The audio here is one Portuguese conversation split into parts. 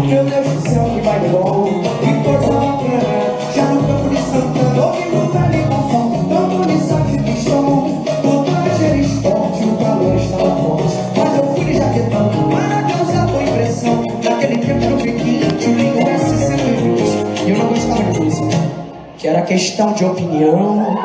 Meu Deus do céu, que vai bom, que coisa bacana. Já no campo de Santana, ouvindo velho canção, dando-lhe sax e pistão. Vontade era esporte, o calor estava forte, mas eu fui de jaquetão para causar boa impressão. Naquele tempo eu fiquei de um Lingo S120 e eu não gostava de música, que era questão de opinião.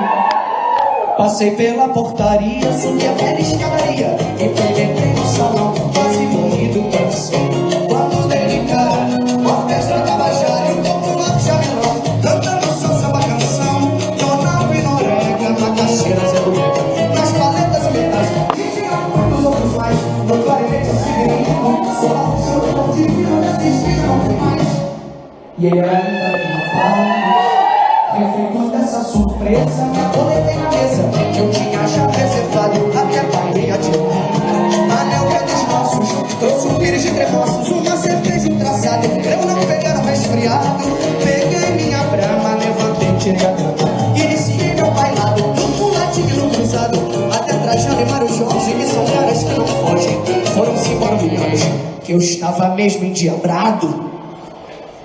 Passei pela portaria, subi a velha escadaria e penetrei no salão, quase morri do canção. Quando dei de cara, a orquestra Tabajara e o topo lá Jamelão, cantando seu samba canção. Tonaldo e Noréga, Macaxeira, Zé do Mega, nas paletas metais, e tinha muitos outros mais. No clarinete Severino, só chorou de vida dessa esquina não tem mais. E ele era ainda de rapaz. Refém dessa surpresa, me coletei na mesa, que eu tinha já reservado até painha de anel que é dos nossos, trouxe um pires de tremoços, uma cerveja traçada. Eu não peguei no resfriado, peguei minha brama, levantei, tirei a cama, iniciei meu bailado, no latinho no cruzado, até Trajano e Mário Jorge, que são caras que não fogem, foram-se embora milhões, que eu estava mesmo endiabrado.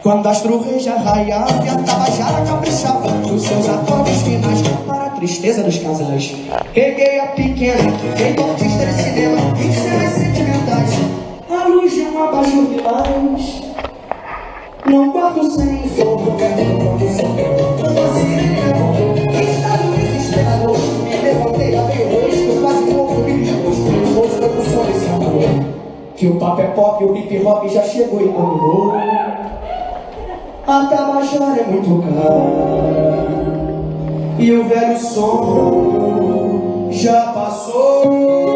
Quando a estrurreja raiava e a Tabajara caprichava nos seus acordes finais para a tristeza dos casais. Peguei a pequena, feito artista de cinema, em cenas sentimentais. A luz de um abajur demais. Num quarto sem fogo, perto do pronto-socorro, uma sirene levou, estado desesperador. Me levantei, abri o rosto, quase morto, bico de gosto. Hoje foi pro som desse amor, que o papo é pop e o hip hop já chegou e dominou. A Tabajara é muito cara e o velho som já passou.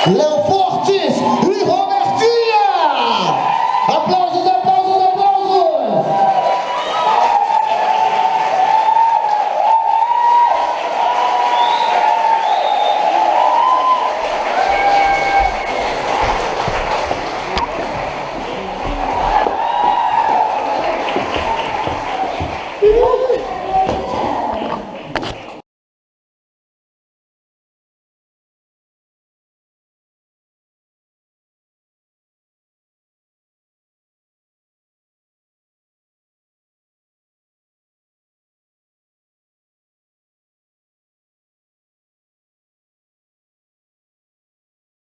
Léo Fortes!